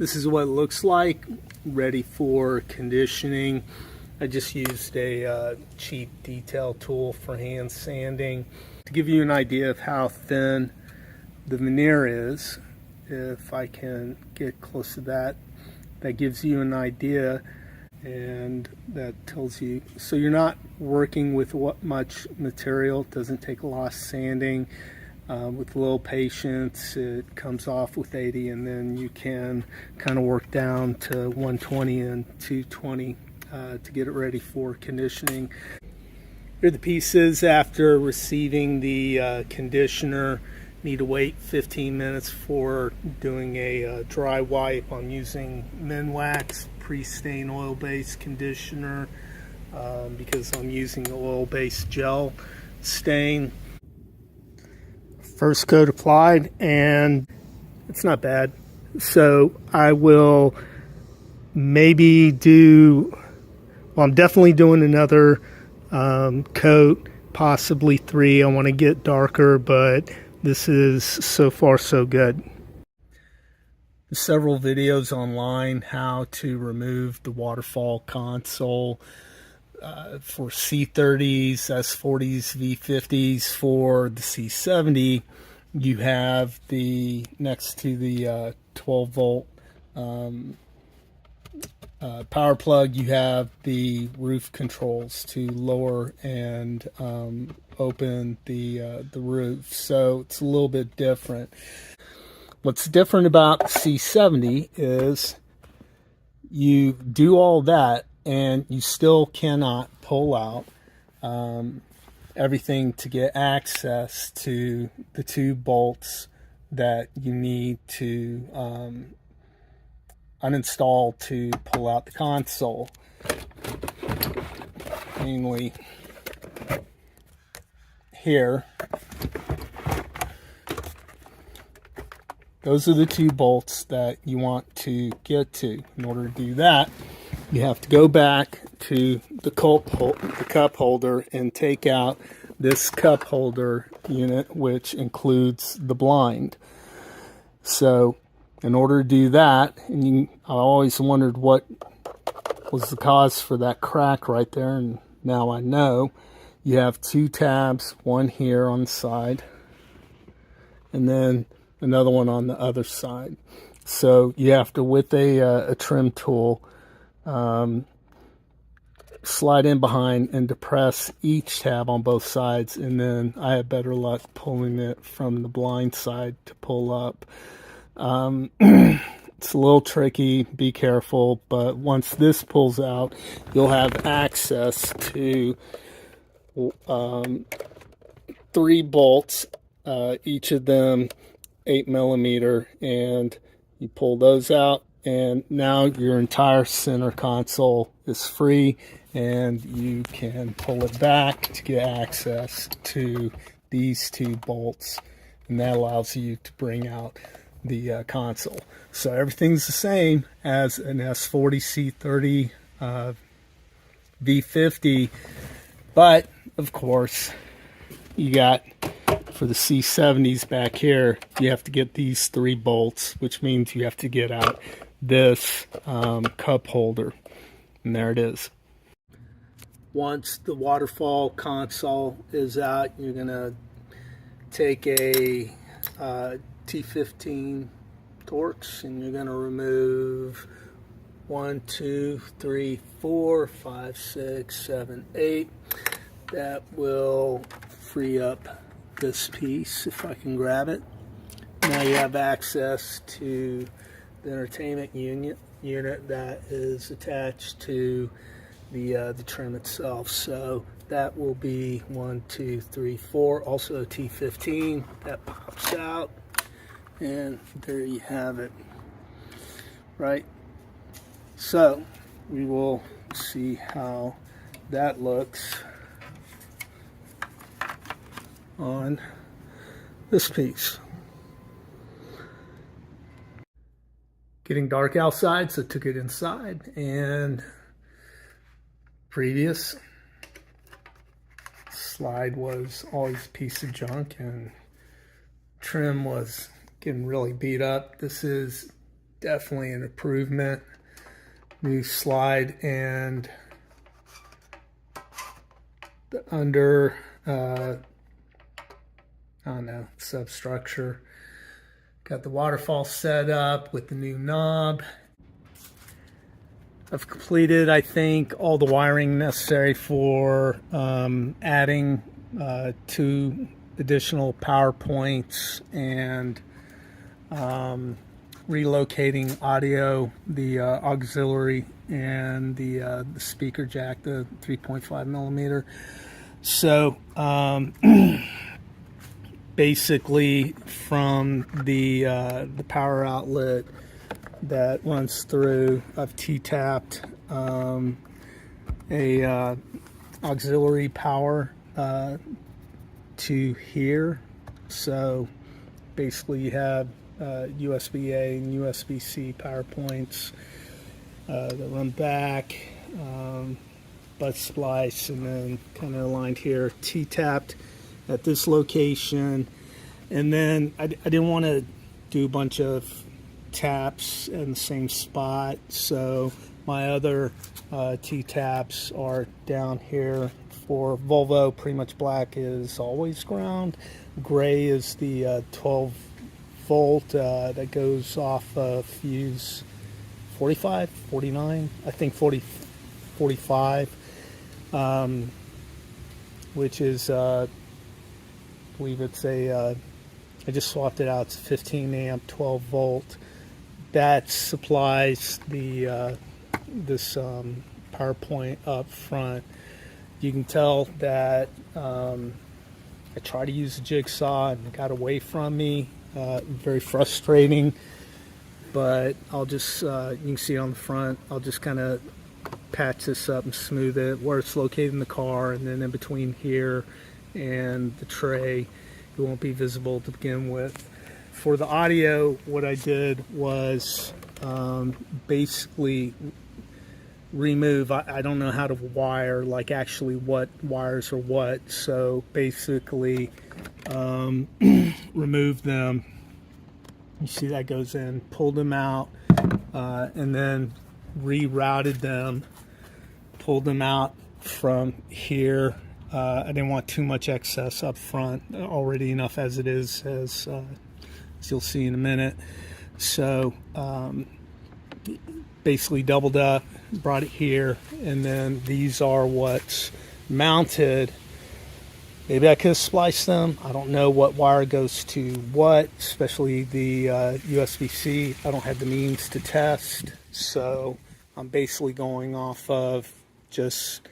This is what it looks like, ready for conditioning. I just used a cheap detail tool for hand sanding. To give you an idea of how thin the veneer is, if I can get close to that, that gives you an idea, and that tells you, so you're not working with much material. It doesn't take a lot of sanding. With a little patience, it comes off with 80, and then you can kind of work down to 120 and 220 to get it ready for conditioning. Here are the pieces after receiving the conditioner. Need to wait 15 minutes for doing a dry wipe. I'm using Minwax pre-stain oil-based conditioner because I'm using oil-based gel stain. First coat applied, and it's not bad. So I will maybe do, well, I'm definitely doing another coat, possibly 3. I want to get darker, but this is so far so good. There's several videos online how to remove the waterfall console for C30s, S40s, V50s. For the C70, you have the, next to the 12 volt power plug, you have the roof controls to lower and open the roof. So it's a little bit different. What's different about the C70 is you do all that and you still cannot pull out everything to get access to the 2 bolts that you need to uninstall to pull out the console. Mainly here. Those are the 2 bolts that you want to get to. In order to do that, you have to go back to the cup holder and take out this cup holder unit, which includes the blind. So in order to do that, and I always wondered what was the cause for that crack right there, and now I know. You have 2 tabs, one here on the side, and then another one on the other side. So you have to, with a trim tool, slide in behind and depress each tab on both sides, and then I have better luck pulling it from the blind side to pull up. It's a little tricky, be careful, but once this pulls out, you'll have access to 3 bolts, each of them 8mm, and you pull those out, and now your entire center console is free, and you can pull it back to get access to these 2 bolts, and that allows you to bring out the console. So everything's the same as an S40, C30, V50, but of course you got, for the C70s back here, you have to get these 3 bolts, which means you have to get out this cup holder, and there it is. Once the waterfall console is out, you're gonna take a T15 Torx, and you're gonna remove 1, 2, 3, 4, 5, 6, 7, 8. That will free up this piece if I can grab it. Now you have access to the entertainment unit that is attached to the trim itself. So that will be 1, 2, 3, 4. Also a T15 that pops out, and there you have it. Right. So we will see how that looks on this piece. Getting dark outside, so took it inside, and previous slide was always a piece of junk, and trim was getting really beat up. This is definitely an improvement. New slide and the under, I don't know, substructure. Got the waterfall set up with the new knob. I've completed, I think, all the wiring necessary for adding 2 additional power points and relocating audio, the auxiliary, and the speaker jack, the 3.5 millimeter. So basically, from the power outlet that runs through, I've T-tapped a auxiliary power to here. So basically you have USB-A and USB-C power points that run back, butt splice, and then kind of aligned here, T-tapped at this location. And then I didn't want to do a bunch of taps in the same spot, so my other T-taps are down here. For Volvo, pretty much black is always ground. Gray is the 12 volt that goes off fuse 45, 49, I think 45, which is, I believe it's a, I just swapped it out, it's 15 amp, 12 volt. That supplies the this power point up front. You can tell that I tried to use a jigsaw and it got away from me. Very frustrating, but I'll just, you can see on the front, I'll just kind of patch this up and smooth it where it's located in the car, and then in between here and the tray, it won't be visible to begin with. For the audio, what I did was basically remove, I don't know how to wire, like actually what wires are what, so basically remove them. You see that goes in, pulled them out, and then rerouted them, pulled them out from here. I didn't want too much excess up front, already enough as it is, as you'll see in a minute. So basically doubled up, brought it here, and then these are what's mounted. Maybe I could have spliced them. I don't know what wire goes to what, especially the USB-C. I don't have the means to test, so I'm basically going off of just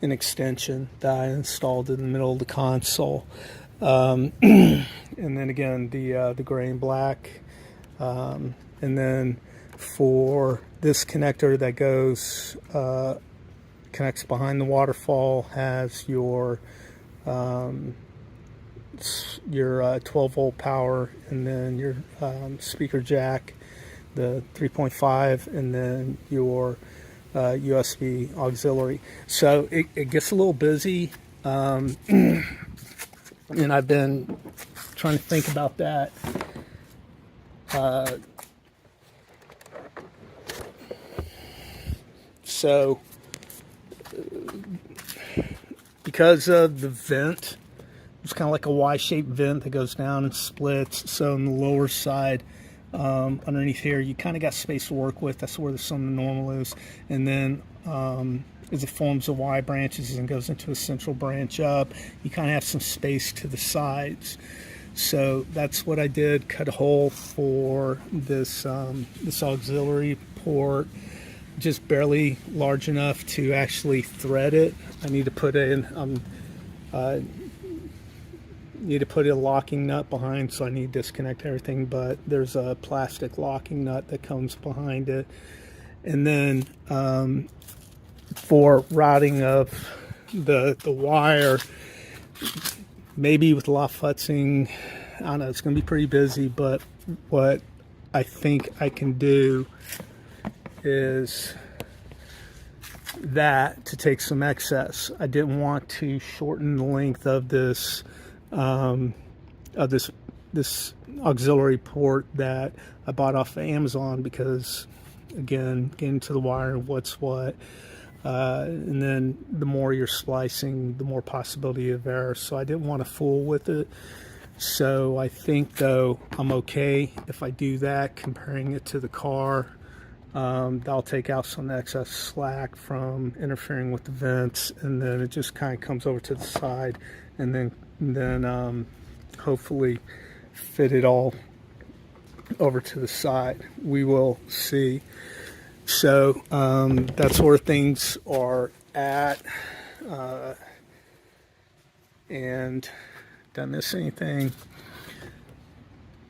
an extension that I installed in the middle of the console. And then again, the gray and black. And then for this connector that goes, connects behind the waterfall, has your 12 volt power, and then your speaker jack, the 3.5, and then your USB auxiliary. So it gets a little busy, and I've been trying to think about that. So because of the vent, it's kind of like a Y-shaped vent that goes down and splits. So on the lower side, underneath here, you kind of got space to work with. That's where the some of the normal is. And then as it forms the Y branches and goes into a central branch up, you kind of have some space to the sides. So that's what I did. Cut a hole for this this auxiliary port, just barely large enough to actually thread it. I need to put in need to put a locking nut behind, so I need to disconnect everything, but there's a plastic locking nut that comes behind it. And then for routing of the wire, maybe with a lot of futzing, I don't know, it's going to be pretty busy, but what I think I can do is that to take some excess. I didn't want to shorten the length of this this auxiliary port that I bought off of Amazon because, again, getting to the wire, what's what. And then the more you're splicing, the more possibility of error. So I didn't want to fool with it. So I think, though, I'm okay if I do that, comparing it to the car. That'll take out some excess slack from interfering with the vents, and then it just kind of comes over to the side, and then hopefully fit it all over to the side. We will see. So that's where things are at. And did I miss anything?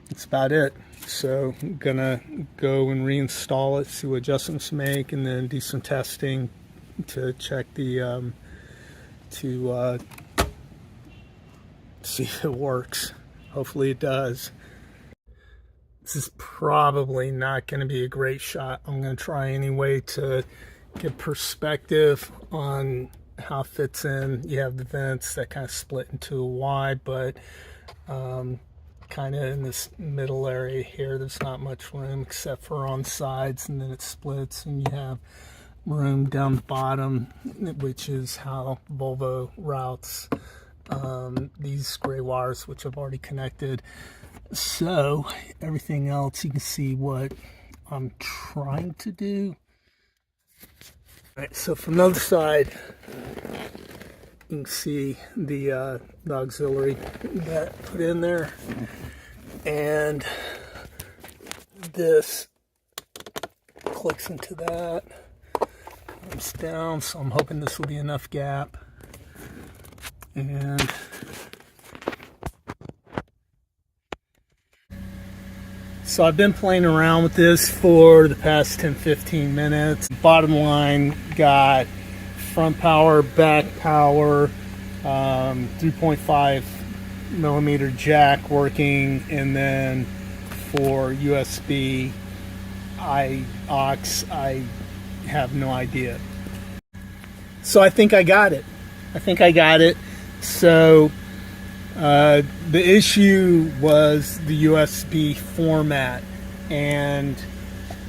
That's about it. So I'm gonna go and reinstall it, see what adjustments to make, and then do some testing to check the see if it works. Hopefully it does. This is probably not going to be a great shot. I'm going to try anyway to get perspective on how it fits in. You have the vents that kind of split into a Y, but kind of in this middle area here, there's not much room except for on sides, and then it splits, and you have room down the bottom, which is how Volvo routes these gray wires, which I've already connected. So everything else, you can see what I'm trying to do. All right, so from the other side, you can see the auxiliary that I put in there, and this clicks into that, comes down, so I'm hoping this will be enough gap. And so I've been playing around with this for the past 10-15 minutes. Bottom line, got front power, back power, 3.5 millimeter jack working, and then for USB aux, I have no idea. So I think I got it. So the issue was the USB format, and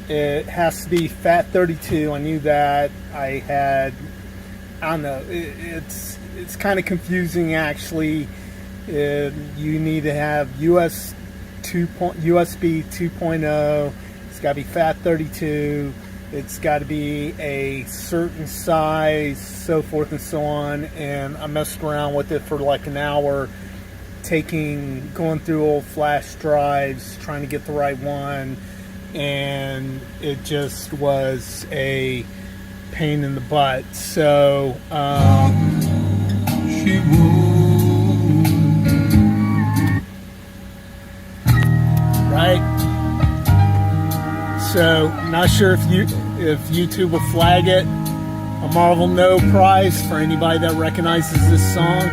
it has to be FAT32. I knew that. I don't know, it's kind of confusing actually. You need to have USB 2.0. It's got to be FAT32. It's got to be a certain size, so forth and so on. And I messed around with it for like an hour, going through old flash drives, trying to get the right one, and it just was a pain in the butt. So right. So not sure if YouTube will flag it. A Marvel No prize for anybody that recognizes this song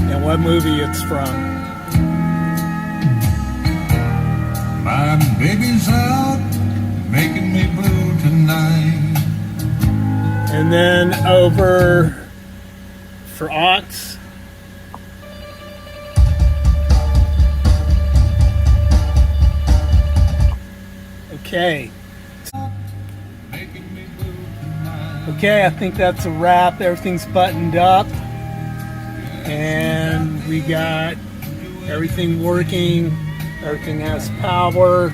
and what movie it's from. My baby's out making me blue tonight. And then over for aux. Okay. Okay, I think that's a wrap. Everything's buttoned up. And we got everything working. Everything has power.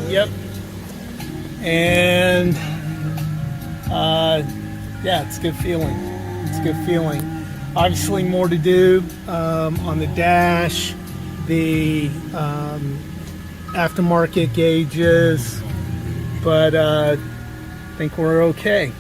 Yep. And yeah, it's a good feeling. Obviously more to do on the dash. The aftermarket gauges, but I think we're okay.